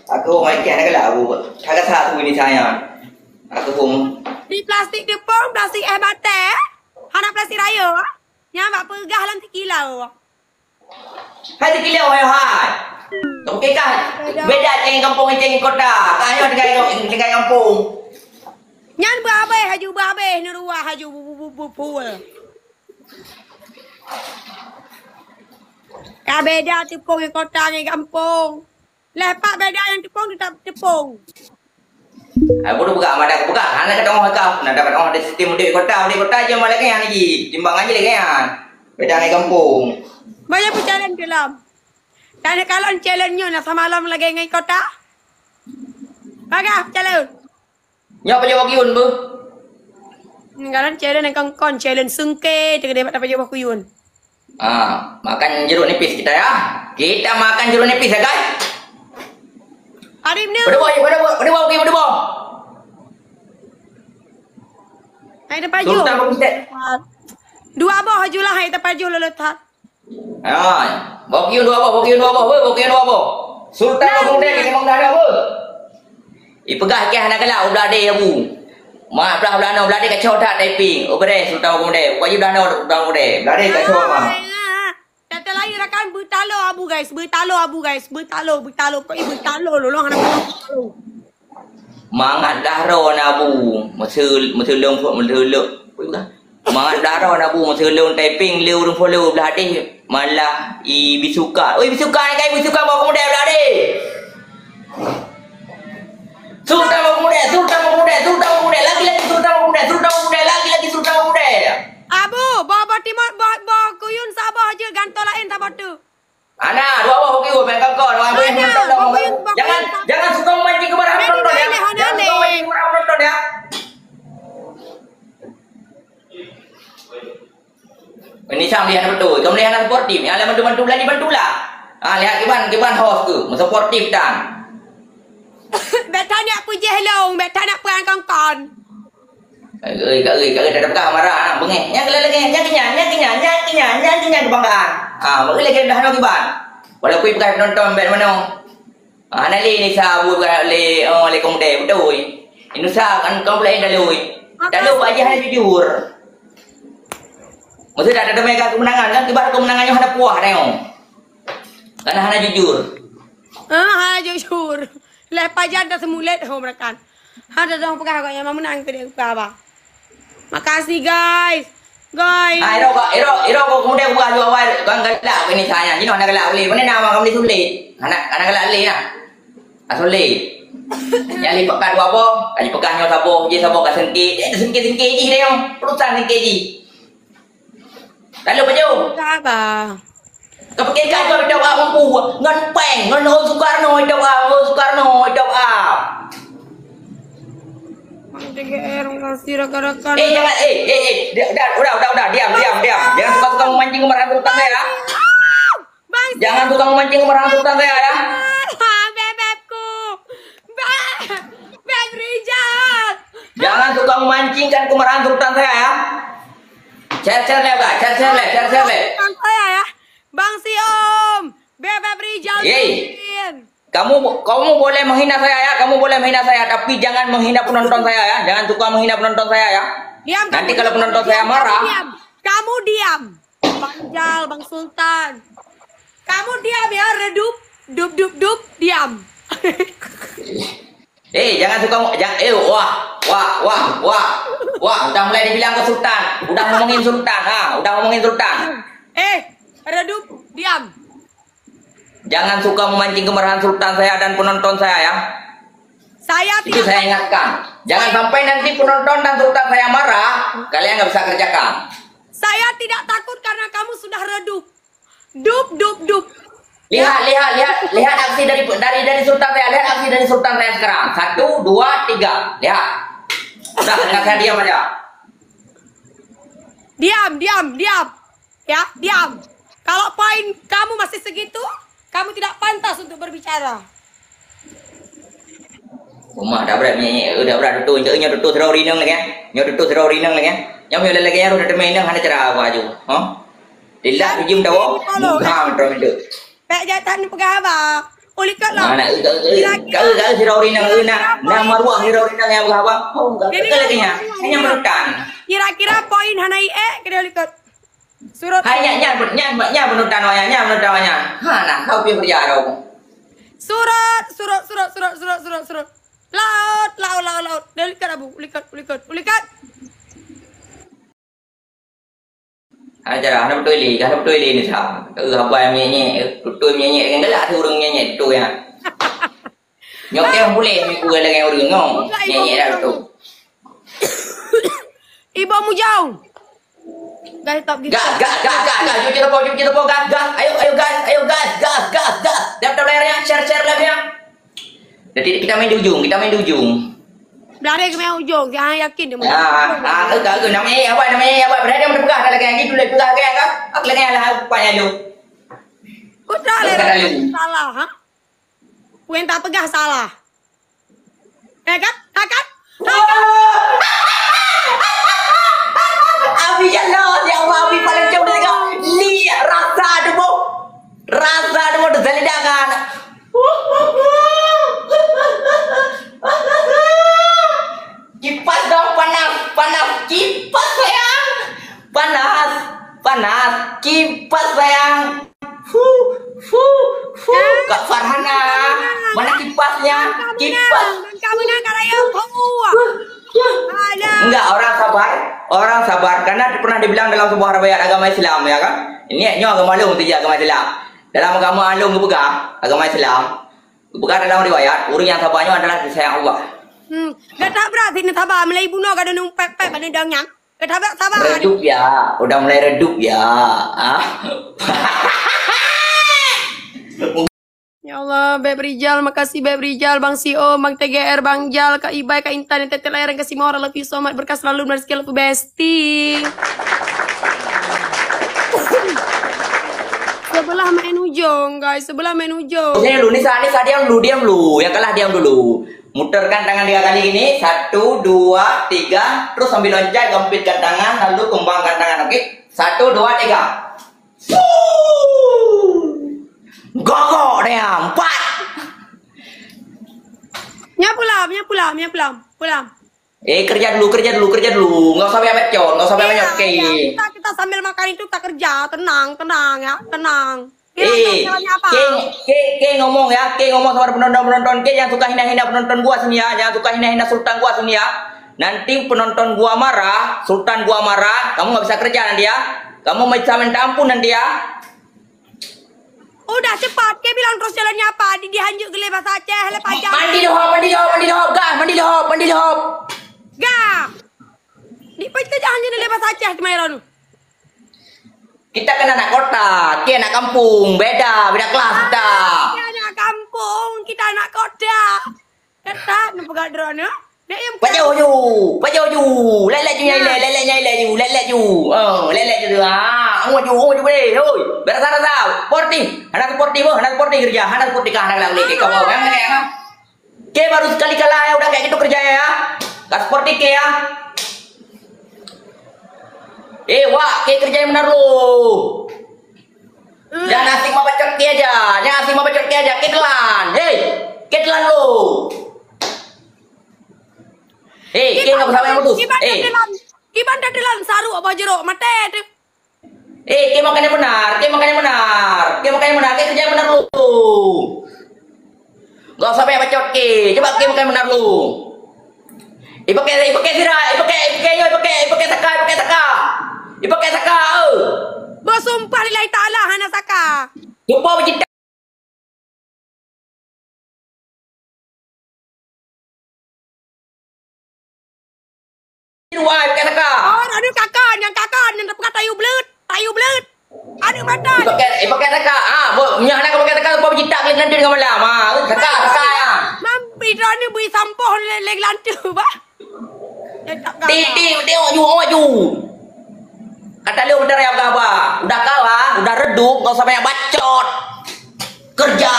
Aku mai kian nak labu. Kagak satu ini saya. Aku pun. Di plastik depong, plastik bate. Hana plastik raya. Yang bak pegah dalam kilau. Hai kilau hai. Okey kan? Beda cengeng kampung cengeng kota. Kaya dengan kampung. Nyan berabe haju berabe ni ruah haju pul. Ya beda tepung yang kota dengan kampung. Lepak beda yang tepung tetap tepung. Aku buka madak buka. Anak kata orang kau nak dapat orang ada sistem di kota je malah kan lagi. Timbangan je lagi kan. Beda dengan kampung. Banyak perjalanan dalam. Dan kalau challenge-nya nak semalam lagi dengan kota. Bagah challenge. Nyok apa jawab kuyun bu? Kalau challenge dengan kon challenge sungke dia dapat apa jawab kuyun. Makan jeruk nipis kita ya. Kita makan jeruk nipis ya guys. Adim ni. Berdua. Hai depan ju. Dua abah hajulah hai depan ju lelet. Bokyun dua apa? Sultan ngomong dia ngomong dah ada apa? Ipegah ke anak kelak udah ada abu. Mak belah no belah dia kacau tak typing. Obere sultan ngomong dia. Wajib dah no udah ngomong belah dia kacau mah. Kata lain rakan bertalo abu guys. Bertalo kau bertalo lolong anak bertalo. Mangat dah ro abu. Mesul long pun meleluk. Mangat dah ro abu mesul long typing liu rung follow belah dia. Malah bisuka. Oi bisuka ni kai bisuka bawa kemudian belah dia. Sultan pemuda, lagi-lagi sultan pemuda. Abu, bawa timur, bawa kuyun sabah aja gantol lain sabah tu. Ana, dua bawa kuyun main kangkon, jangan suka memancing kemarahan penonton ya. Jangan suka memancing kemarahan penonton ya. Ini sam lihat betul, kamu lihat sportif, yang lain bantu bantulah. Lihat kiban host tu, sportif dan. Betul nak puji helong, betul nak perang kongkon. Kak dah dapat marah bengek. Nya kenyang kebanggaan. Mari lagi dah nak kiban. Walau kui pakai penonton bet mana. Nali ni sabu le komde betul. Inusa kan kau boleh dalui. Dalu aja hanya jujur. Mesti dah ada mereka kemenangan kan kibar kemenangannya ada puah tengok. Karena hanya jujur. Hanya jujur. Lepas janda semulet mereka. Ada dong pegah kau yang menang tu dia apa? Makasih guys. Iro kau kemudian buat dua awal kau galak ini saya. Ini anak galak beli. Mana nama kamu sulit? Anak galak beli ya. Sulit. Yang lipat kan dua apa? Kali pegahnya sabo, je sabo kat sengki. Sengki je dia. Perusahaan sengki je. Lalu baju. Apa? Kau pakai kau dah buat mampu. Ngan peng, ngan Soekarno dah DGR kasih rakan-rakan. Jangan udah diam. Jangan suka memancing kemarahan sultan saya ya. Jangan suka memancing kemarahan sultan saya ya. Bebekku. Beb Rijal. Jangan suka memancingkan kemarahan sultan saya ya. Share le. Bang saya ya. Bang Siom. Beb Rijal. Kamu boleh menghina saya ya, tapi jangan menghina penonton saya ya. Jangan suka menghina penonton saya ya. Diam. Nanti kalau penonton saya marah. Kamu diam. Bang Jal, Bang Sultan. Kamu diam ya, redup, dup, diam. Jangan suka wah, udah mulai dibilang ke Sultan, udah ngomongin Sultan. Redup, diam. Jangan suka memancing kemarahan sultan saya dan penonton saya ya. Itu saya ingatkan. Jangan sampai nanti penonton dan sultan saya marah, kalian nggak bisa kerjakan. Saya tidak takut karena kamu sudah redup. Dup. Lihat aksi dari sultan saya. Lihat aksi dari sultan saya sekarang. 1, 2, 3. Lihat. Udah, saya diam aja. Diam. Ya, diam. Kalau poin kamu masih segitu, kamu tidak pantas untuk berbicara. Rumah dah berat tu terori nang lagi. Yang mula lagi yang udah main nang hana cara apa aju. Dilak jum dah. Bukan betul itu. Pek jatan pegah apa? ulikat lah. Mana si Rauri nang maruah si Rauri nang yang apa? Oh, enggak lagi nya. Hanya menutan. Kira-kira poin hanai kira ulikat. Surut. Hanya menutan wayanya. Nah, kau pi kerja dong. Surut. Laut. Ulikat abu, ulikat. Acara betul ni sah. Apa yang nyanyi, betul nyanyi kan galak tu orang nyanyi tu ya. Nyok yang boleh miku lagi orang ngong. Nyanyi dah tu. Ibu jauh. Guys, stop gitu. Gas. Cuci tepung, gas. Ayo gas. Dapat layarnya, share live-nya. Jadi kita main di ujung. Belari ke main ujung, jangan yakin dia. Ke namanya apa? Berada dia berpegang ada lagi gitu pegang kan? Aku lagi lah banyak lu. Udah salah, ha? Kuen tak pegah salah. Kan? Abi jalan, ya Allah, Abi paling jauh dari kau. Lihat rasa demo tu zalidakan. Kipas dong panas kipas sayang. Panas kipas sayang. Kak Farhana, mana kipasnya? Kipas. Kamu nak karaya Enggak, orang sabar karena pernah dibilang dalam sebuah riwayat agama Islam ya kan. Ini agama Alung tu agama Islam. Dalam agama Alung pegang agama Islam. Pegang dalam riwayat, orang yang sabarnya adalah disayang Allah. Gak berarti ni sabar mulai bunuh kada numpet pada dangnya. Gak sabar. Redup ya, udah mulai redup ya. Ya Allah, Beb Rijal, makasih Beb Rijal, Bang Sio, Bang TGR, Bang Jal, Kak Ibai, Kak Intan, yang tetel layar, yang kasih mawar, love you so much, berkah selalu, rezeki love besti. Sebelah main ujung, guys, sebelah main ujung. Ini lu, Nisa diam lu, yang kalah diam dulu. Muterkan tangan 3 kali ini, 1, 2, 3, terus sambil loncat, gempitkan tangan, lalu kembangkan tangan, oke? 1, 2, 3. Gogok dia 4. Pulang. Kerja dulu. Nggak usah banyak bacot, nggak usah banyak nyokei. Kita sambil makan itu tak kerja, tenang ya, tenang. Ngomong sama penonton, yang suka hina-hina penonton gua sini ya, yang suka hina-hina sultan gua sini ya. Nanti penonton gua marah, sultan gua marah, kamu nggak bisa kerja nanti ya. Kamu minta ampun nanti ya. Udah cepat, ke bilang terus jalannya apa? Dihanjuk ke Lebas Aceh, Lepajang. Mandi lehop. Gah. Di kita jangan jadi Lebas Aceh kemarin. Kita kan anak kota, kita anak kampung, beda kelas kita. Kita anak kampung, kita anak kota. Kata, nampak drone ya? Pajoju, lelet ju. Ngaju boleh, hoi. Berasa. Porting, anak porting kerja, anak porting kah anak lagi kau bawa yang ke baru sekali kalah ya udah kayak gitu kerja ya. Gas porting ke ya. Wah, ke kerja yang benar lu. Jangan asik mau bacot ke aja, ketelan. Ketelan lu. Kita nggak bersama yang putus. Kiban dadilan saru apa jeruk mate. Kita makan yang benar. Kita kerja yang benar lu. Gak usah banyak bacot ke. Coba kita makan yang benar lu. Ipakai saka. Bersumpah lillahi ta'ala hana saka. Jumpa bercinta. Wah, pakai saka. Aduh kakan yang dapat tayu belut. Aduh mata. Pakai saka. Punya anak pakai saka lupa bercinta kali nanti dengan malam. Saka ya. Mampi drone bui sampah leg lantu, bah. Tengok maju. Kata lu bener ya apa? Udah kalah, udah redup, gak usah banyak bacot. Kerja.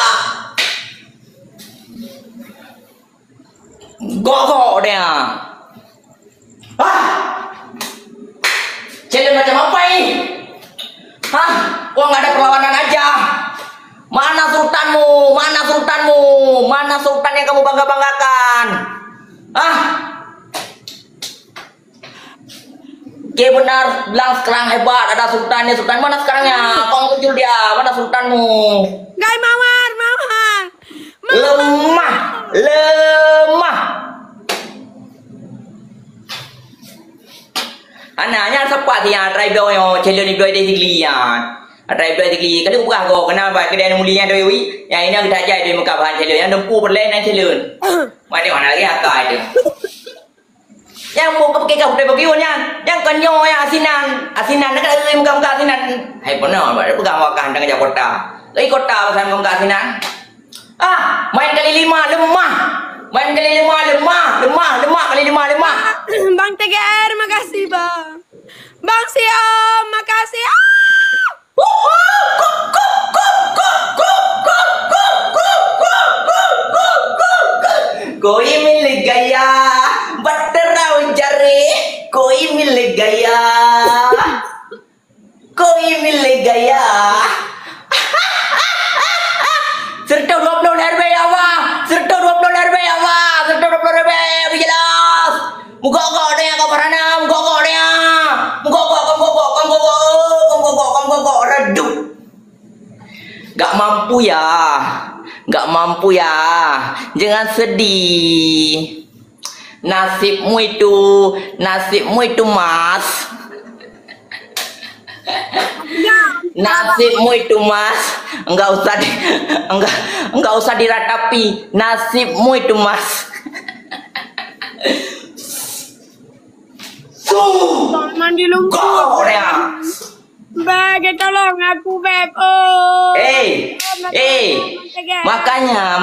Gogok dia. Challenge macam apa ini? Wah nggak ada perlawanan aja. Mana sultanmu? Mana sultan yang kamu bangga-banggakan? Ah, Oke benar, bilang sekarang hebat, ada sultannya. Sultan mana sekarangnya? Kau muncul dia, mana sultanmu? Guys, mawar. Lemah, lemah. Anaknya sepat yang driver yang celo ni dua desigli ya. Driver desigli, kalau bukan kau kenapa kedai mulia dewi? Yang ini kita ajar di muka bahan celo, yang dempu berlain dan celo. Mana lagi akak itu? Yang mau pakai kau dari bagiannya, yang kanyo yang asinan nak ada muka asinan. Hai benar, ada pegang wakan dengan Jakarta. Lagi kota pasal muka asinan. Ah, main kali 5 lemah. Main kali 5 lemah kali 5 lemah. Bang TGR, makasih bang. Bang Sio, makasih. कोई मिल गया बटरा जरे कोई मिल गया कोई मिल गया serta $20 apa serta $20 apa serta $20 jelas muka dia kabarana muka dia muka redup gak mampu ya jangan sedih nasibmu itu mas nasibmu itu mas enggak usah diratapi nasibmu itu mas Mandi lumpur. Beb, tolong aku Beb. Oh. Makanya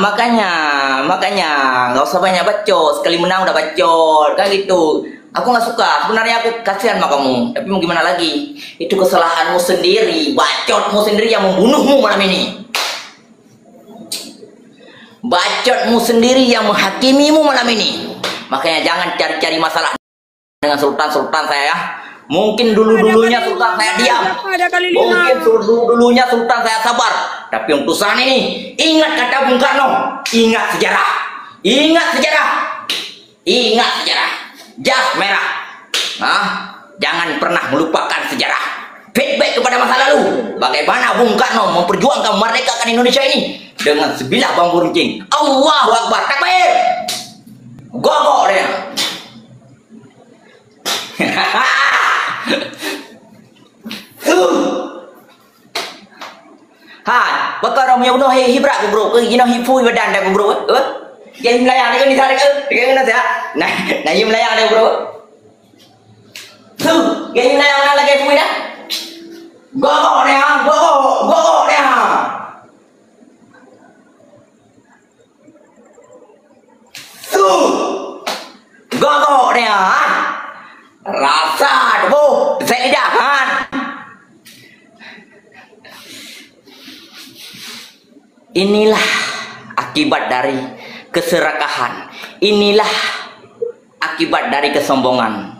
nggak usah banyak bacot. Sekali menang udah bacot kan gitu. Aku nggak suka. Sebenarnya aku kasihan sama kamu. Tapi mau gimana lagi? Itu kesalahanmu sendiri. Bacotmu sendiri yang membunuhmu malam ini. Bacotmu sendiri yang menghakimimu malam ini. Makanya jangan cari-cari masalah dengan sultan saya ya. Mungkin dulunya sultan saya diam. Mungkin dulunya sultan saya sabar. Tapi untuk saat ini, ingat kata Bung Karno, ingat sejarah. Jas merah. Nah, jangan pernah melupakan sejarah. Feedback kepada masa lalu. Bagaimana Bung Karno memperjuangkan memerdekakan Indonesia ini dengan sebilah bambu runcing. Allahu Akbar. Takbir. Gogok dia. Bakar punya bunuh hibrak ku bro, ke gino hipui badan dah ku bro. Yang melayang ni kan ni tarik ke kena saya. Nah, yang melayang dah bro. Yang melayang nak lagi hipui dah. Gogok dia, gogok dia. Gogok dia. Rasa debu, saya lidahan. Inilah akibat dari keserakahan. Inilah akibat dari kesombongan.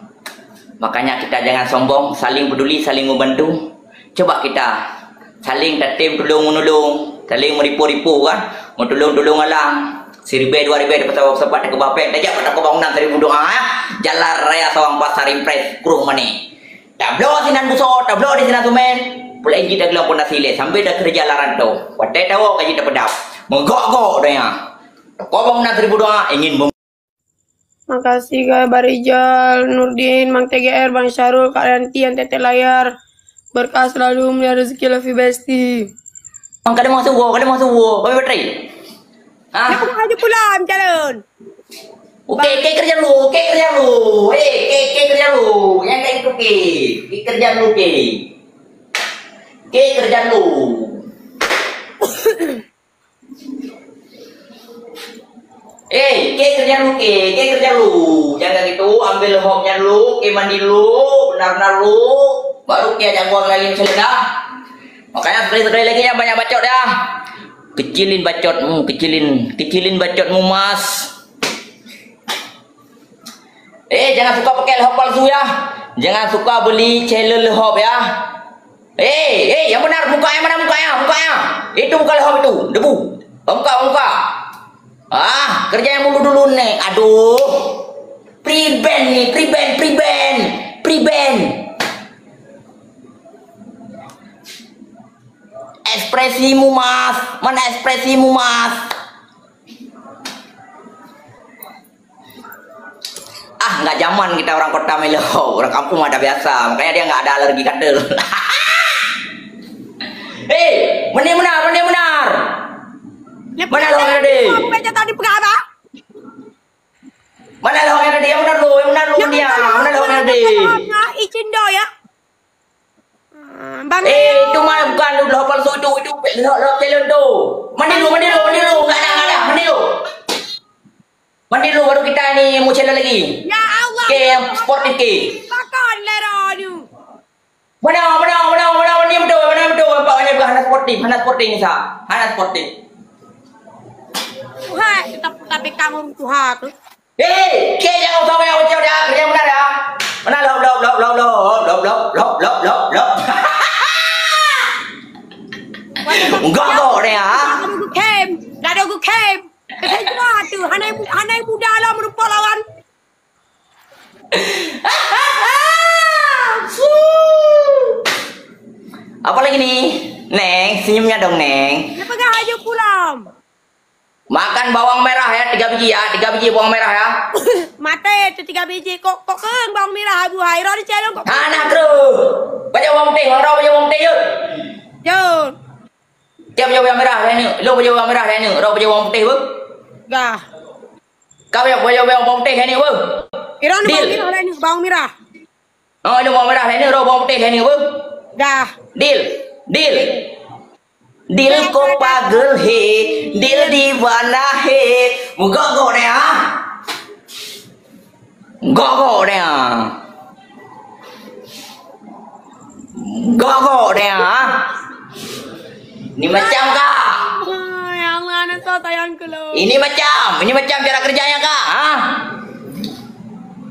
Makanya kita jangan sombong, saling peduli, saling membantu. Coba kita saling tertib tolong-menolong, saling meripu-ripu kan, mau tolong alang. Seribu dua ribu dapat sepat ke bapek, dah pada kebangunan 1000 doa ya. Jalan raya Sawang Pasar Impres, kurung mani. Tablo sinan busok, tablo di sinan sumen. Pulai kita gelam pun nasile sampai dah kerja laran tu. Wadai tahu kaji tak pedap. Menggok-gok dia. Kebangunan 1000 doa ingin Makasih guys, Barijal, Nurdin, Mang TGR, Bang Syarul, Kak Ranti, yang Tete Layar. Berkah selalu, melihara rezeki, love you bestie. Kada mau suwo, bawa baterai. Aku aja pulang, jalan. Oke, kerja lu. Kerja lu. Yang kayak itu kerja lu. Kerja lu. Kerja lu. Jangan gitu, ambil home-nya lu, mandi lu, benar-benar lu, baru jangan buang lagi seledah. Makanya sekali lagi ya banyak bacot ya. Kecilin bacotmu, kecilin bacotmu mas. Jangan suka pakai lehop palsu ya. Jangan suka beli channel lehop ya. Yang benar mukanya mana mukanya? Itu bukan lehop itu, debu. Muka. kerja yang dulu nih. Aduh. Prevent nih, prevent. Ekspresimu mas, mana ekspresimu mas? Ah, nggak zaman kita orang kota Melo, orang kampung ada biasa, makanya dia nggak ada alergi kadel. Hei, benar. Mana lo yang tadi? Baca tadi apa? Mana lo yang tadi? Yang benar lo dia. Mana lo yang tadi? Izin do ya. Bang. Itu mah bukan lo palsu itu lo telur tu. Mandi lu, nggak ada, mandi lu baru kita ni mau channel lagi. Ya Allah. Ke yang sportif ke. Makan leronu. Mana betul. Bapaknya bukan hana sportif ni sah. Hana sportif. Tuhan, tapi kamu Tuhan tu. Hei, ke jangan usah yang macam dia kerja benar ya. Mana lo. Enggak kok deh ya. Gak ada gue kem. Saya cuma tu, hanai muda lah merupa lawan. Apa lagi nih? Neng, senyumnya dong Neng. Kenapa gak aja pulang? Makan bawang merah ya, 3 biji ya, 3 biji bawang merah ya. Mate tu 3 biji kok kan bawang merah Abu Hairo di celong kok. Anak kru. Baca bawang putih, orang baca bawang putih yuk. Jom. Dia baca bawang merah ni, lo baca bawang merah ni, orang baca bawang putih bu. Gah. Kau baca bawang putih ni bu. Iron bawang merah. Oh, ini bawang merah ni, orang bawang putih ni bu. Gah. Dil ko pagal he, dil divana he. Gok deh ya. Gok deh ya. Ini macam kah? Yang mana so tayang kelo. Ini macam cara kerjanya kah? Ha?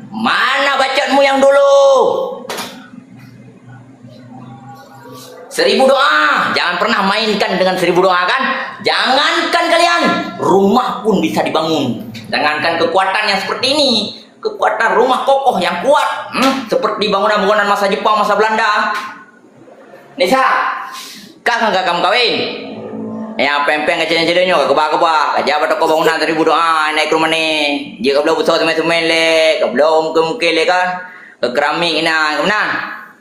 Mana bacotmu yang dulu? 1000 doa, jangan pernah mainkan dengan 1000 doa kan? Jangankan kalian, rumah pun bisa dibangun. Jangankan kekuatan yang seperti ini, kekuatan rumah kokoh yang kuat, seperti bangunan-bangunan masa Jepang, masa Belanda. Nisa, kamu kawin? Ya pempeng kecil-kecilnya, kebak-kebak, aja toko bangunan 1000 doa, naik rumah ni. Jika belum besar semen-semen le, belum ke le kan, ke keramik ina, kemana?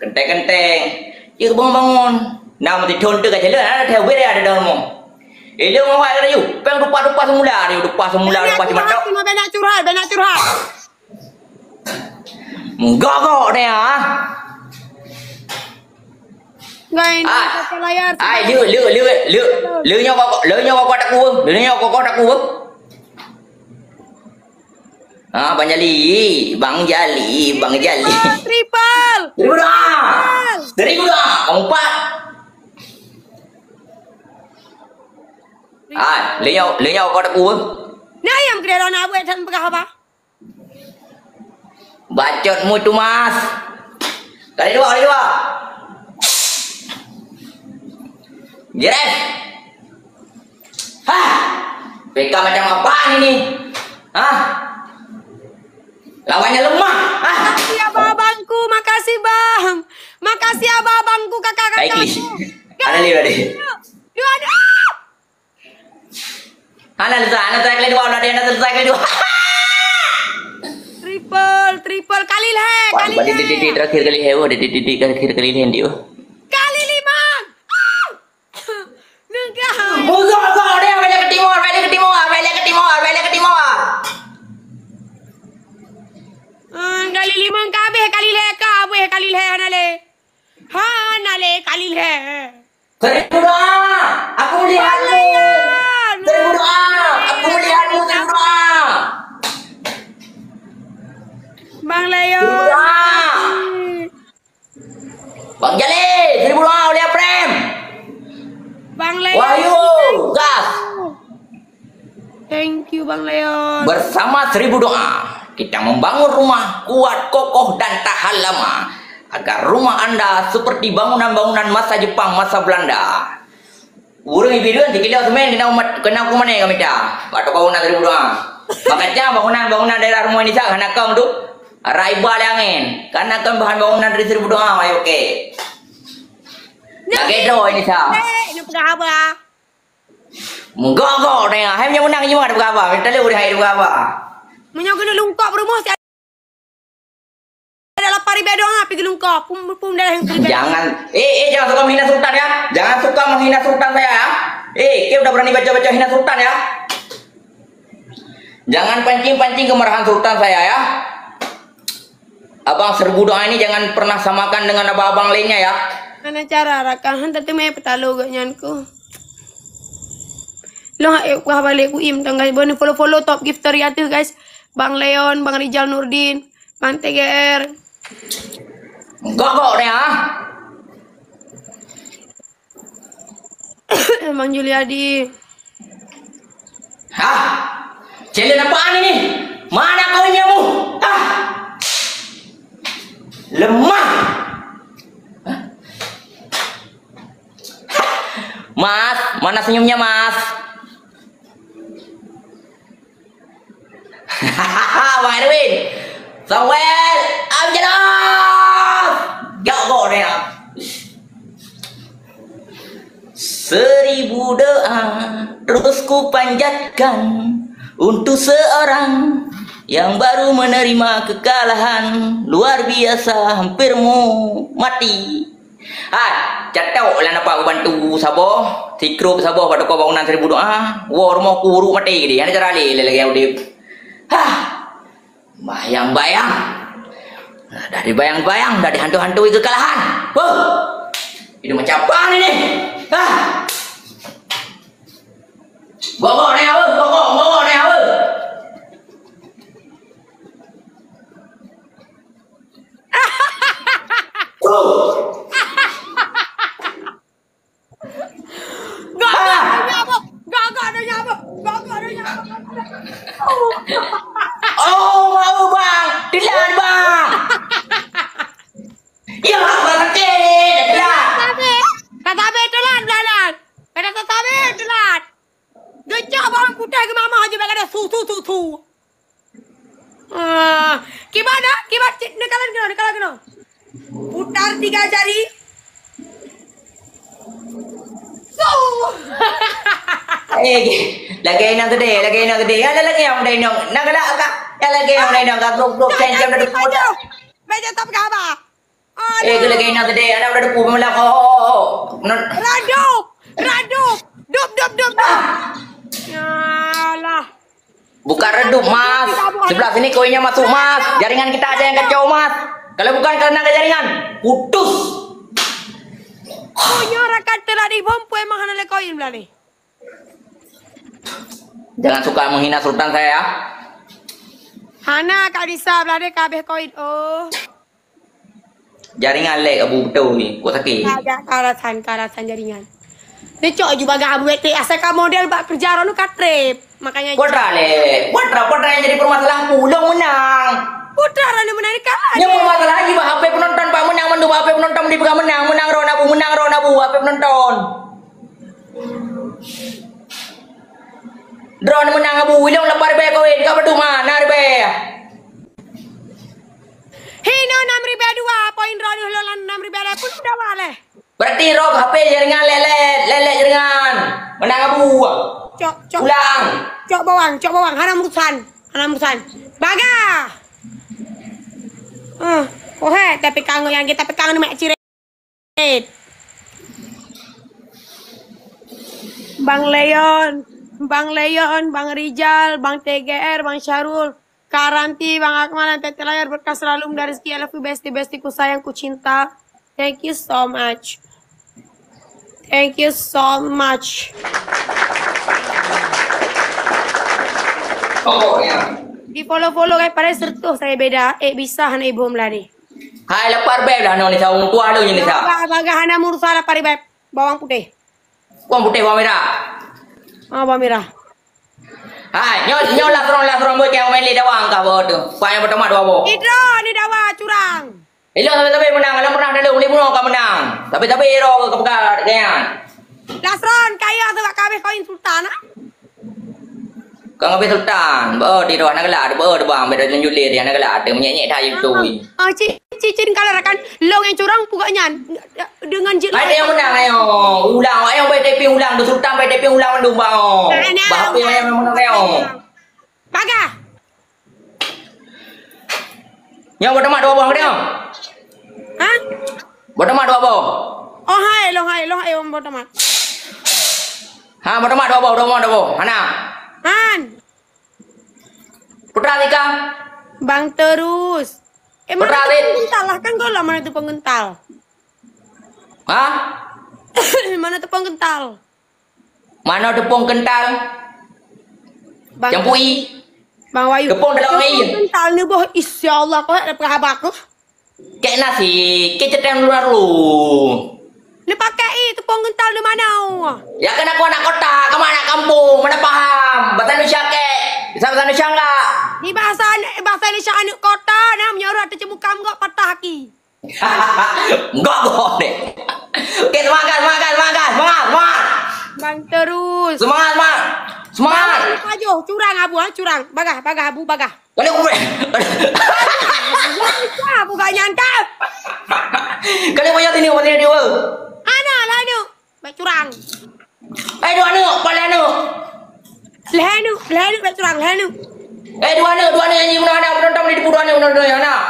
Kenteng-kenteng. Jika bangun, nama tu thon tu kat jalan, ada theo beri ada dalam mu. Dia mau ada you, peng dupa semula dupa cuma tok. Banyak curhat. Enggak deh ah. Enggak ini layar. Lu nyok tak kuat. Ah, Bang Jali. Triple. 1000 dah. Kamu 4. Ah, lu nyok kau tak kuat. Nah, yang kira nak buat dan pegah apa? Bacotmu tu mas. Kali dua. Jeres. Hah. PK macam apa ini? Hah? Lawannya lemah. Makasih abang-abangku, makasih bang. Makasih abang-abangku, kakak-kakakku. Ana lihat deh. Dua. Ana selesai kali dua. Triple kali le. Terakhir kali hewo, terakhir kali dia. Kali 5. Enggak. Enggak dia balik ke timur. Kali 5 kabeh kali le kabeh kali le hanale kali le. 1000 doa. Aku melihatmu. 1000 doa. Aku melihatmu 1000 doa. Bang Leo. Bang Jali, 1000 doa oleh Prem. Bang Leo. Wahyu, gas. Thank you Bang Leo. Bersama 1000 doa, kita membangun rumah kuat, kokoh, dan tahan lama. Agar rumah Anda seperti bangunan-bangunan masa Jepang, masa Belanda. Urung video nanti kita semen kena aku mana kami dah. Batok bangunan 1000 doa. Makanya bangunan daerah rumah ini karena kamu tuh raibal angin. Karena kamu bahan bangunan dari 1000 doang, ayo oke. Nggak gitu ini sa. Ini pegawai. Enggak deh, hanya menang cuma ada pegawai. Minta lu udah hidup pegawai. Menyogok lungkop rumah si ada 8.000 doang api gelungkop. Pum darah yang Jangan, jangan suka menghina sultan ya. Jangan suka menghina sultan saya ya. Kita udah berani baca-baca hina sultan ya. Jangan pancing-pancing kemarahan sultan saya ya. Abang 1000 doang ini jangan pernah samakan dengan abang-abang lainnya ya. Mana cara rakahan tapi may petalo ganyanku. Lo nggak balik ku im tong guys. Boleh follow top gifter ya tuh guys. Bang Leon, Bang Rijal Nurdin, Bang TGR. Enggak deh ya. Bang Juliadi. Hah? Celin apaan ini? Mana kauinyamu? Lemah. Mas, mana senyumnya mas? Hahaha, Bang Erwin. Samuel, Abjalah. Gak deh ya. 1000 doa terus ku panjatkan untuk seorang yang baru menerima kekalahan luar biasa, hampir mau mati. Catok lah nampak bantu sabo, tikrup sabo pada kau bangunan 1000 doa. War mau kuru mati dia. Ada cara lagi yang udip. Bayang-bayang. Dari bayang-bayang, dari hantu-hantu kekalahan. Ini macam apa ini? Gogok nih apa? Gogok nih apa? Oh mau bang, dilan bang. Ya bang sakit, dilan. Tatabe telan belalan. Pada tatabe telan. Gecak bang putih ke mama aja bagada su. Gimana? Nekalan kena. Putar 3 jari. Lagi yang gede. Ada lagi yang udah inong. Nagala ka. Ya lagi yang udah inong. Katruk kencam dari kuda. Baca top kaba. Lagi yang gede. Ada udah depu melak. Raduk. Dup. Yalah. Bukan redup mas. Sebelah sini koinnya masuk mas. Jaringan kita aja yang kacau mas. Kalau bukan karena ada jaringan, putus. Oh nyorakan telah di bompo emang hana koin belah nih. Jangan suka menghina sultan saya ya. Hana Kak Disa belah deh kabeh koin. Oh. Jaringan lek abu betul ni. Gua sakit. Ada karatan jaringan. Decok juga gak buat asal model bak kerja rono katrep. Makanya Putra yang jadi permasalahan pulang menang. Putra rono menang kalah. Yang permasalahan lagi bah HP penonton Pak menang mandu HP penonton di pegang menang Ronabu HP penonton. Drone menang abu wilong lepar be kawin ka badu mana be. Hino 6.002 poin rono lolan 6.000 pun udah waleh. Berarti rok HP jaringan lelet jaringan. Menang abu. Cok. Ulang. Cok bawang. Hana murusan. Baga. Tapi kangen yang kita pegang mak ciret. Bang Leon, Bang Rijal, Bang TGR, Bang Syarul, Karanti, Bang Akmal, dan Tete Layar berkah selalu dari rezeki. I love you besti-bestiku sayangku cinta. Thank you so much. Di follow guys pada sertuh saya beda. Bisa hana ibu melani. Hai lepar be dah ni saung tua ada ni sa. Baga hana murusala pari beb bawang putih. Bawang putih bawang merah. Bawang merah. Hai nyol lasron bo kau main dawang ka bo tu. Pa yang pertama dua bo. Idro ni dawa curang. Ilo tapi menang alam pernah ada uli puno ka menang. Tapi iro ka pegar kayan. Lasron kaya sebab kabeh koin sultan. Kau ngapain sultan? Di ruang nak gelak, di bang, beda tunjulir dia nak gelak, dia menyanyi dah itu. Cicin kalau kan long yang curang pokoknya dengan jelas. Ada yang menang ayo. Ulang, ayo baik taping ulang, tu sultan baik taping ulang mandu bang. Bahapi yang menang ayo. Bagah. Yang bertemat dua bang dia. Hah? Bertemat dua bang. Oh hai om bertemat. Ha, bertemat dua bang. Mana? Han. Putra Lika. Bang terus. Mana Putra tu Lid. penggental lah kan lah mana tu penggental. Hah? Mana tepung kental? Mana tepung kental? Bang, Campui. Bang Wayu. Tepung dalam air. Tepung kental ni boh insyaallah kau ada perhabak tu. Kayak nasi, kayak cetem luar lu. Ni pakai tepung kental di mana? Ya kan aku anak kota, kamu anak kampung, mana paham? Bahasa Indonesia ke? Bisa bahasa Indonesia enggak? Ni bahasa Indonesia anak kota namanya orang tu cemu kamu enggak patah ki. Enggak boleh. Oke, semangat. Bang terus. Semangat. Ajo, curang abu, curang. Bagah abu, bagah. Kali aku. Aku gak nyangka. Kali aku lihat ini dia. Ana lah nu. Baik curang. Dua nu, pala nu. Lehanu, baik curang, lehanu. Dua nu nyanyi mana penonton di dua nu anak.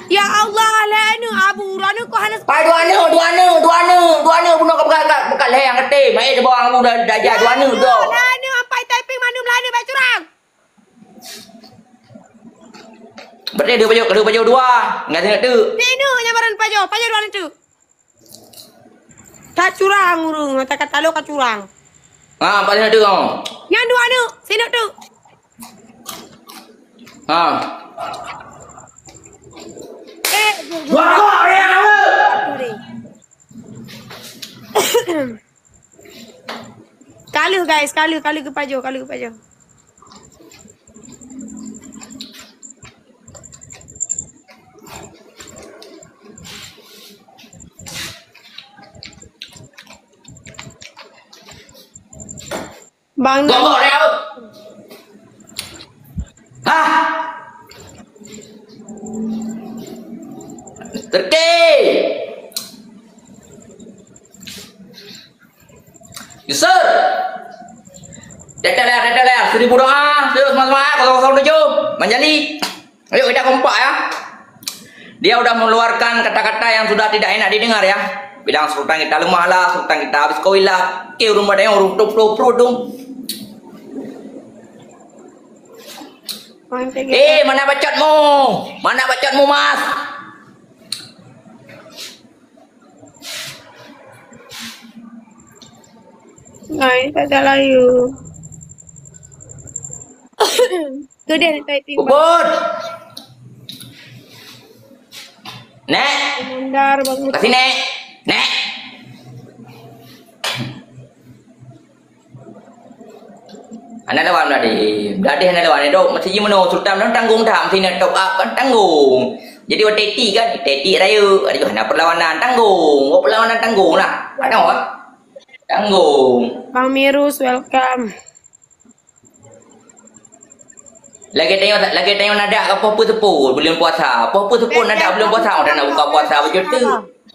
Ya Allah, lehanu abu, ranu kau hanas. Dua nu bunuh bukan leh yang kete. Mai de bawang mu dah jadi dua nu tu. Lehanu apa typing manu lehanu baik curang. Berarti dia baju dua. Enggak tengok tu. Ninu nyamaran pajo dua itu. Tak curang urung, kata lo ka curang. Ha, paling ada kau. Yang dua nu, sini tu. Ha. Dua kok dia apa? Kalu guys, kalu ke pajo. Bang Gogok dia apa? Ha? Terke. User. Data. 1000 doa. Semangat 007. Manjali. Ayo kita kompak ya. Dia udah mengeluarkan kata-kata yang sudah tidak enak didengar ya. Bilang sultan kita lemah lah, sultan kita habis koil lah. Ke rumah dia orang pro dong. Mana bacotmu? Mas? Ngai pada layu. Gede ni typing. Bubut. Nek, Mandar bangun. kasih Nek. Anda lawan berada anda lawan itu mesti gimana sultan non tanggung dah mesti nak top up kan tanggung. Jadi waktu teti raya ada juga perlawanan tanggung. Perlawanan tanggung lah. Ada apa? Tanggung. Bang Mirus welcome. Lagi tengok nada apa tepu belum puasa. Apa tepu nada belum puasa. Dah nak buka puasa macam tu.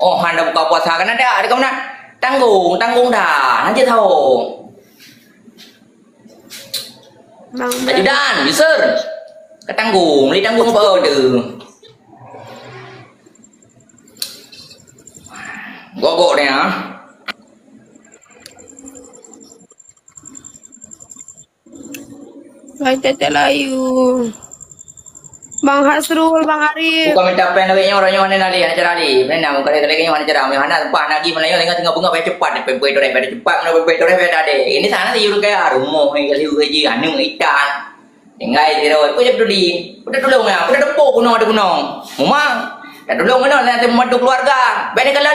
Oh, anda buka puasa kan ada ke mana? Tanggung dah. Nanti tahu. Ajudan, user. Ketanggung, beli tanggung apa tu? Gogok dia. Baik tete layu. Bang Hasrul, Bang Arif. Bukan minta pen lagi orangnya mana nali, ana cara li. Mana nak kali kali mana cara mana tempat lagi mana yang tengah bunga bayar cepat, pempe itu bayar cepat, mana pempe itu bayar ada. Ini sana tu kayak rumah kali gaji anu ikan. Tinggal dia aku je peduli. Udah tolong ya, udah depok gunung ada gunung. Mama, dah tolong mana nanti membantu keluarga. Bayar kalau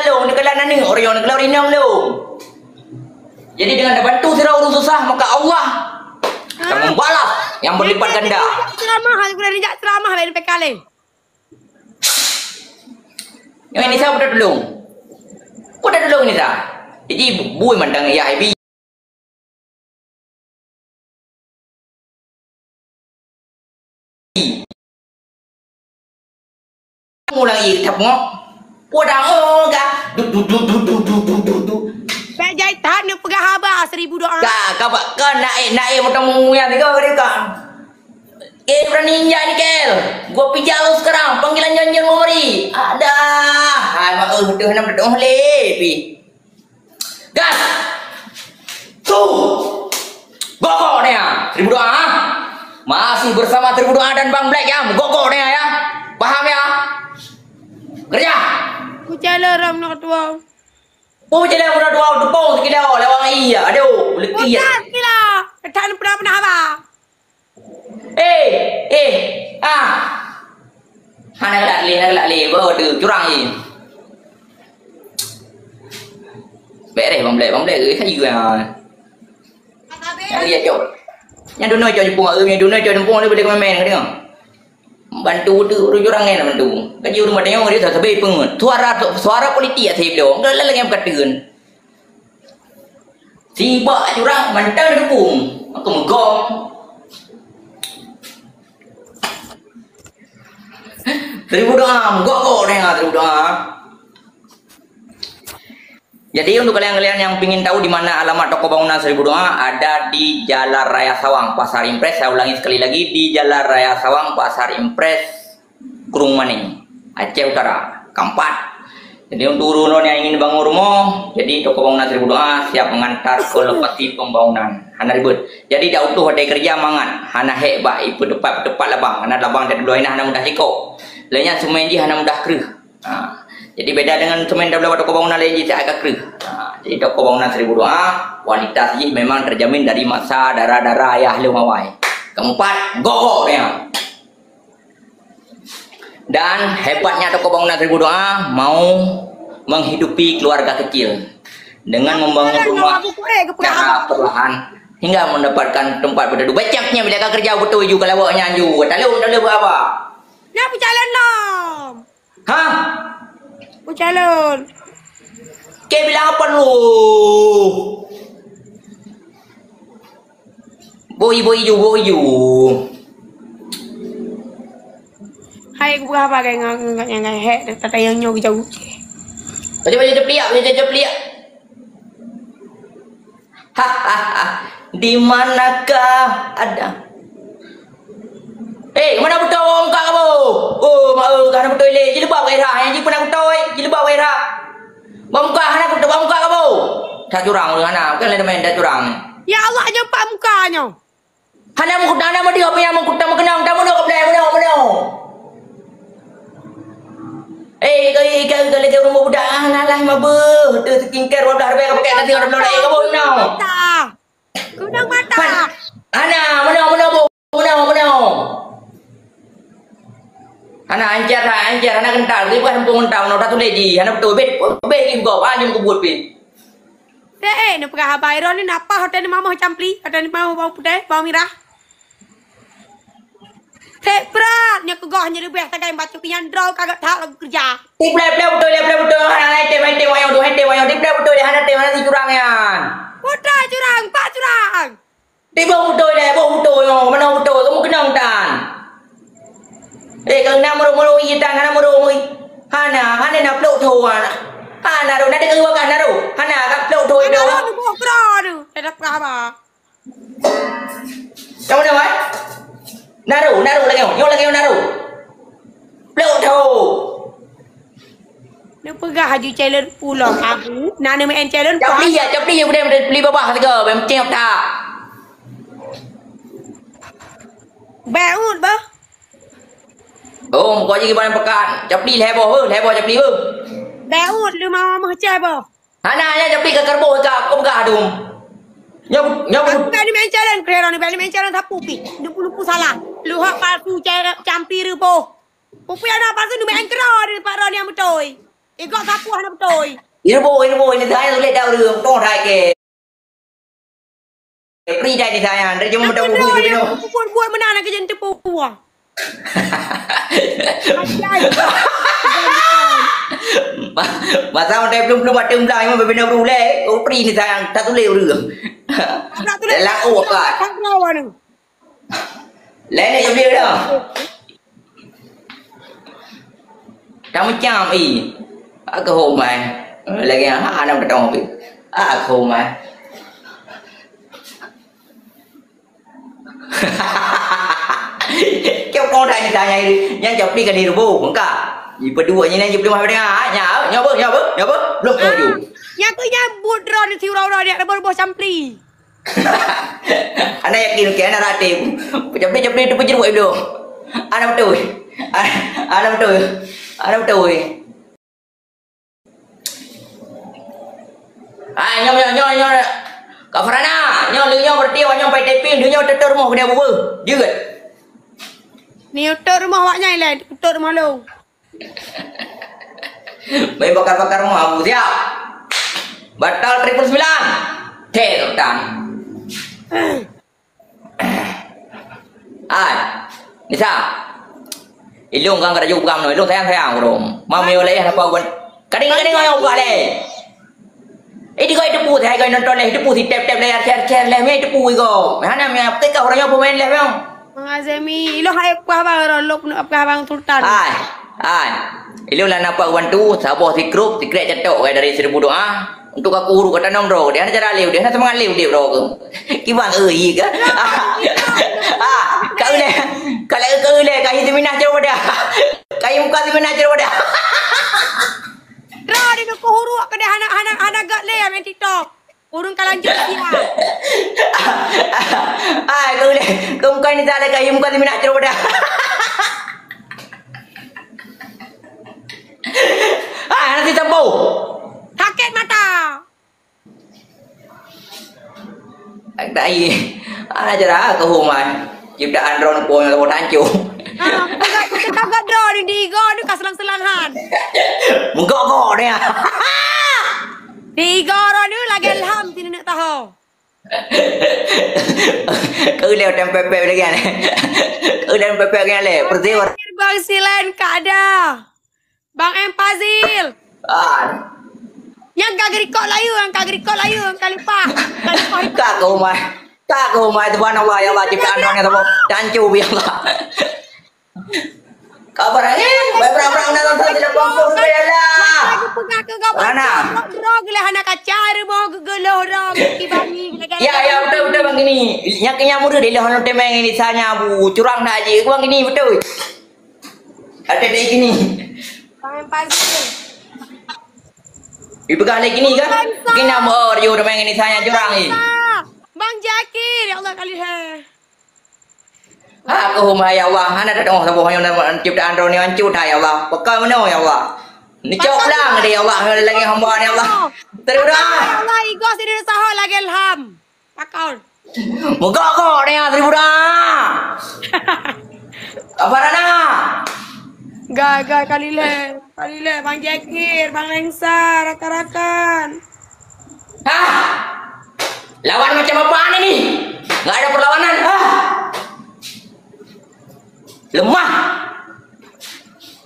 nani orang yang kalau rinang lu. Jadi dengan bantu sira urus susah maka Allah akan membalas yang berlipat ganda. Ceramah, aku dah dijak ceramah bayar PKL. Yang ini saya udah tolong ni saya. Jadi bui mandang ya ibi. lagi thapngok podang ga du Pak jahitan ni pegah habah 1000 doa. ka naik bertemu yang tiga dia kan. Berani ninja ni Kel. Gua pijak lu sekarang. Panggilan nyanyi lu mari. Ada. Hai mak betul nak betul le pi. Gas. Tu. Gogok dia. 1000 doa. Masih bersama 1000 doa dan Bang Black ya. Gogok dia ya. Paham ya? Kerja. Ku jalan ram nak tua. Oh jalan udah dua depong kita lewang iya. Aduh, leki ya. Udah kila. Tak pernah apa. Hana gelak le, berdua curang je. Beres Bang Black kan juga. Yang dia jauh. Yang dona jauh Jepun, yang dona jauh Jepun dia boleh main kan tengok. Bantu tu curang ni bantu. Kaji rumah tengok dia tak sampai pengut. Suara politik asyik belum. Kalau lagi yang katakan. Tiba curang mantap Jepun. Aku megong. Seribu doa, gok deh nggak 1000 doa. Jadi untuk kalian-kalian yang ingin tahu di mana alamat toko bangunan 1000 doa, ada di Jalan Raya Sawang, Pasar Impres. Saya ulangi sekali lagi, di Jalan Raya Sawang, Pasar Impres, Kurung Maning, Aceh Utara, Kampat. Jadi untuk urun yang ingin bangun rumah, jadi toko bangunan 1000 doa siap mengantar ke lokasi pembangunan. Hana ribut. Jadi dah utuh ada kerja mangan. Hana hebat ipu tepat labang. Hana labang dari dua ini hana mudah sikok. Lainnya semen ji hana mudah kerih. Jadi beda dengan semen dah toko bangunan lain ji agak kerih. Jadi toko bangunan 1000 doa kualitas ji memang terjamin dari masa darah-darah ayah lu mawai. Keempat, gogok dia. Dan hebatnya toko bangunan 1000 doa mau menghidupi keluarga kecil dengan membangun rumah secara perlahan hingga mendapatkan tempat berduduk. Becaknya bila kau kerja betul juga kalau awak nyanju. Tak boleh buat apa? Nak berjalan nom. Hah? Berjalan. Kau bilang apa lu? Boy you. Hai aku apa kayak yang hek tata yang nyok jauh. Baca cepliak. Hahaha. Di manakah ada? Mana betul orang kak kamu? Oh, mau kan betul le. Jadi bawa era yang jadi pernah betul. Jadi bawa era. Bamuka hana betul bamuka kamu. Tak curang lu hana. Kan le main tak curang. Ya Allah jumpa mukanya. Hana mukut hana mau dia punya mukut tamu kenang tamu nak mana. Kalau rumah budak lah mabe. Tu skincare wadah harga pakai nanti orang belai kamu no. Kunang mata. Ana mana. Ana anjar ana kental ni bukan pun kental no tu leji. Ana betul bet ni go anjum ku buat bet. Nak pakai habai ni napa hotel ni mama campli, hotel ni mau bau putih, bau merah. Berat ni aku gah nyeri beh tagai baca pian draw kagak tak lagu kerja. Play betul. Ana te wayo betul ana te mana si curangan. Putra curang, pak curang. Bau betul mana betul kamu kenang tan. Kalau nak muru itan hana muru hana nak peluk tu hana ro nak dengar kan ro hana kan peluk tu itu. Hana ro bokra tu. Ada apa? Kamu nak buat? Naruh lagi naruh. Peluk tu. Nak pegah haju challenge pulang aku. Nana main challenge Jap beli boleh beli babah tiga, memceng tak. Baut bah. Oh, kau jadi barang pekan. Jap beli heboh jap beli. Baut lu mau cai bah. Hana nya jap beli ke kerbo ka, kau begah dum. Nyok. Aku kan main challenge, kira ni main challenge sapu pi. Lupu salah. Lu hak palsu campi rupo. Pupi ana palsu ni main kera di pak ron yang betul. Ikut sapu ana betul. Irbo ini dah boleh dah rum tong thai ke. Pri dai di saya, dari jam muda buku ni no. Buat mana nak kerja tipu buah. Masa mana belum ada umlah yang berbina berulai. Oh pri ni saya tak boleh rum. Lah oh apa? Lain nak beli dah. Kamu macam aku homai. Lagi anak bertemu pi. Aku homai. Kau con trai tanya yang jawab di kan di rubuh enggak. Di berdua ni jawab di mana dia? Nyawa. Belum tuju. Yang tu nyambut draw di tiurau dia berbuah campri. Anak yakin ke anak rati. Jawab itu penjeru itu. Anak betul. Anak betul. Nyo. Kak Farana, nyo bertiaw nyo pai taping, nyo tetur rumah dia bubu. Juga. Ni utuk rumah awaknya lah, utuk rumah lu. Main bakar-bakar rumah Abu siap. Batal 999. Sultan. Nisa. Ilung kang kerja bukan no, ilung sayang rom. Mau oleh apa buat? Kading ngoyo bale. Di kau itu pun, saya kau nonton itu pun si tap layar share leh, itu pun iko. Mana me tek kau orangnya pemain leh bang. Mengazemi, lo hai apa bang, lo apa bang Sultan. Ilung lah nampak wantu, sabah si grup, si krek cetok dari 1000 doa. Untuk aku urut kata nom bro, dia nak cara liu, dia nak semangat liu dia bro. Kibang ke? Kau leh, kalau leh, kau itu minat jauh dah. Kau muka itu minat jauh dah. Draw dia aku huruf ke dia anak gak le main TikTok. Urung kalanjut dia. Kau muka ni tak ada kau muka tu minat jauh dah. Nanti tambah. Sakit mata. Tại vì anh ra cái hôm mà ciptaan drone po yang mau hancur. Kita gak draw di go ni kaselang-selangan. Menggok-gok dia. Di go ni lagi ilham tidak nak tahu. Cứ leo tem pepe lagi ni. Cứ leo pepe lagi le. Pertiwa. Bang Silen kada. Bang Empazil. Yang kagrikok layu, yang kalipah. Tak ke rumah Tuhan Allah ya Allah ciptaan orang yang hancur biar Allah. Kabar ni, berang-berang dah nonton tidak kompor biar lah. Mana? Drog lah anak kacar mau geloh drog tiba-tiba. Ya betul bang ini. Yang muda dia lah nonton main ini sanya bu curang dah je bang ini betul. Ada dia gini. Bang Empazil. Ibu kali gini kan? Kena mor you main ini saya curang ni. Bang Jakir, ya Allah kali he. Aku rumah ya Allah, anak dah orang sabah yang ciptaan drone ni hancur dah ya Allah. Pakai mana ya Allah? Ni cok lang dia ya Allah, lagi hamba ni ya Allah. Terus dah. Ya Allah, igo sini sahol lagi ilham. Pakau. Mogok dia terus dah. Apa nana? Gagal kali le, Bang Jakir, Bang Lengsa, rakan-rakan. Lawan macam apaan ini? Nggak ada perlawanan. Lemah.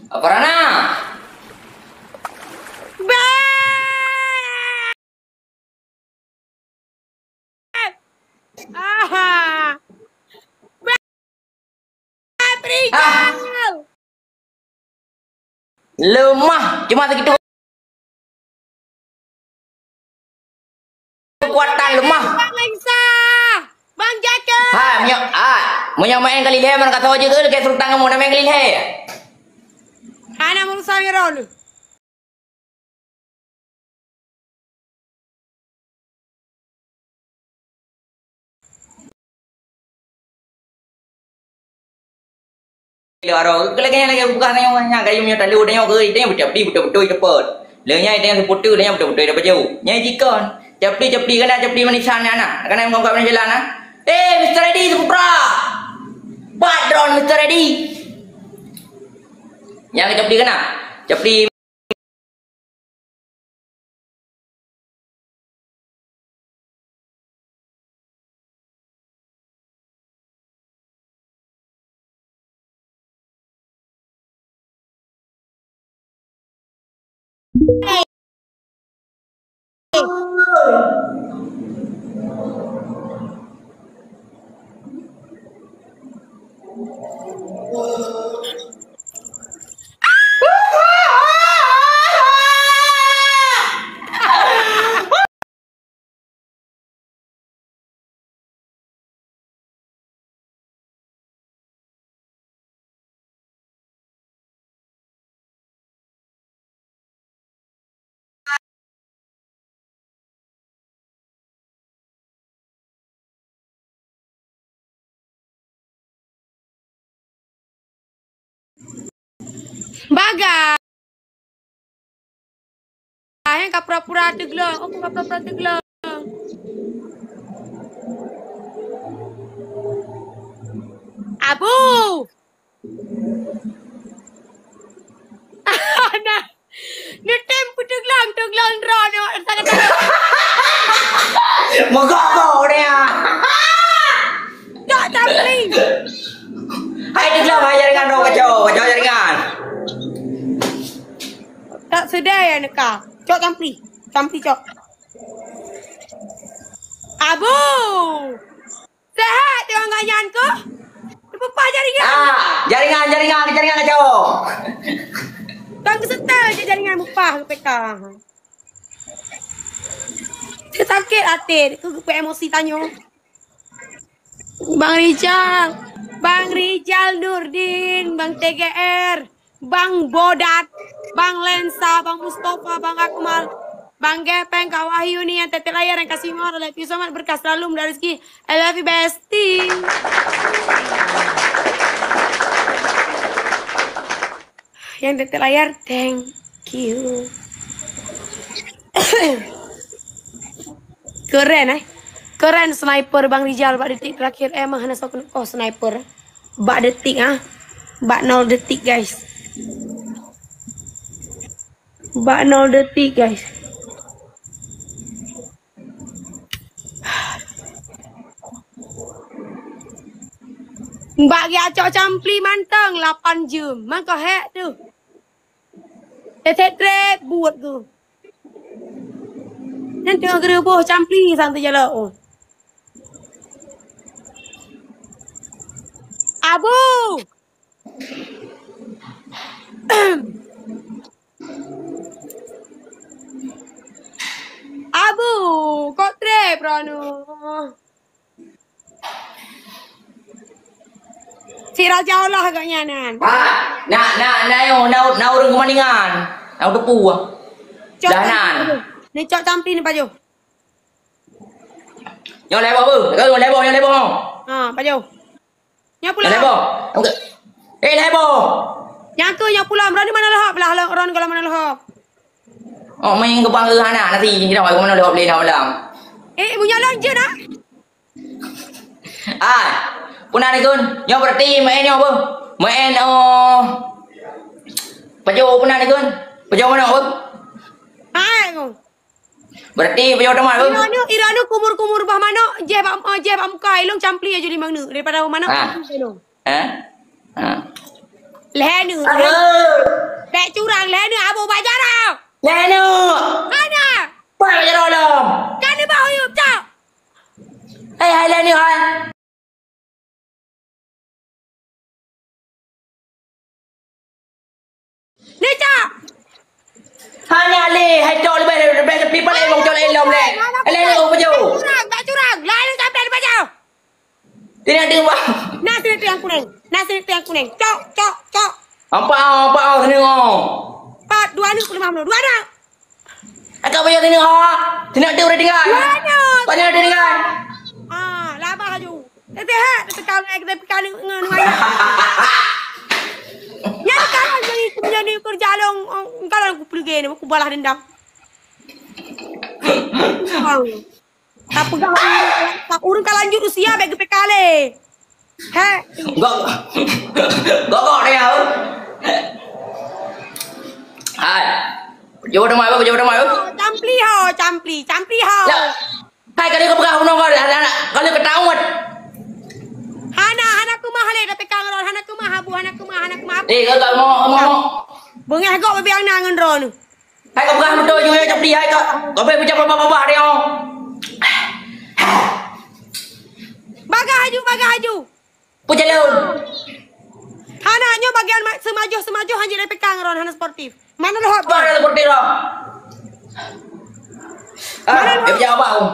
Apa Rana? Lemah, cuma segitu kekuatan lemah. Bang Lengsa, Bang Jakir. Menyamain kali leher mana kata aja ke kayak sultan kamu nama kali leher. Ana mau sawiron. Laro, lagi bukan yang kayu punya tali udah yang dia betul cepat. Lenya dia yang seputu dia yang betul dapat jauh. Nyai jikon, capli kena capli manisan anak. Kena yang ngomong jalan ah. Mr. Ready Supra. Badron Mr. Ready. Yang capli kena. Capli Bagai. Yang kau pura-pura teglang. Aku kau pura-pura teglang. Abu. Nah. Ni tempo teglang rono. Mogok dia. Tak tapi. Hai teglang hai jaringan dong kacau jaringan. Tak sedar ya neka. Cok campli cok. Abu. Sehat tengok ganyan ke? Lepas jaringan. Jaringan kacau. Tuan kesetal je jaringan mupah ke peka. Dia sakit hati. Kau emosi tanya. Bang Rijal Nurdin, Bang TGR, Bang Bodat, Bang Lensa, Bang Mustafa, Bang Akmal, Bang Gepeng, Kak Wahyu nih yang tetek layar yang kasih more, love you so much, berkah selalu, mudah rezeki. I love you bestie. Yang tetek layar, thank you. Keren sniper Bang Rijal bak detik terakhir emang hana sok sniper. Bak detik Bak 0 detik guys. Bak 0 detik guys. Mbak gi acok campli manteng 8 jam. Man kau hack tu. Tetet buat tu. Nanti tengok gerebuh campli santai jalan. Oh. Abu. Abu, kok trip Ranu. Si Raja Allah agaknya nan. Nak urung kemaningan. Nak depu ah. Danan. Ni cok campli ni Pak Jo. Yang lebar apa? Kau lebar. Ha, Pak Jo. Nya pula. Lebar. Lebar. Yang tu yang pula Ron mana lahap belah Ron kalau mana lahap. Oh, main ke bangga anak nanti kita mau mana lebar beli dah malam. Punya lonje nak. Punah ni kun. Yang berarti main yang apa? Main Pajo punah ni kun. Pajo mana apa? Kau. Berarti pajo teman tu. Iranu kumur bah mana? Jeb muka ilong campli aja di mana? Daripada mana? Lehanu. Bek curang lehanu abu bajarau. Lehanu. Mana? Bajarau lam. Kan ni bau yuk cak. Hai lehanu hai. Ni cak. Hanya le, hai cok lebih people le mong cok le lom le. Lehanu pajo. Bek curang. Lain campli di bajau. Tidak tinggal. Nasi yang kuning. Cok. Apa sini ngau. Pat 2 ni 50. 2 dah. Agak banyak sini ngau. Tidak tinggal tinggal. Banyak tinggal. Labah aju. Tehat tekan kita pekan ngan mai. Ya sekarang jadi kerja long kalau aku pergi ni aku balas dendam. Tak pegang urung ka lanjut usia bagi pekale. Gok dia. Hai. Jauh dah mai. Campli ho. Hai kali kau pegang unong kau kali ketawat. Hana kumah le dah pegang ron hana kumah abu. Kau mau. Bengah gok babi ang nangan ron. Hai kau pegang betul juga campli hai kau pergi macam apa dia. Bagah haju. Pujalun. bagian semaju hanya DPK ngaron hana sportif. Mana lo Apa apa? ada seperti itu? Ah, dia jawab aku.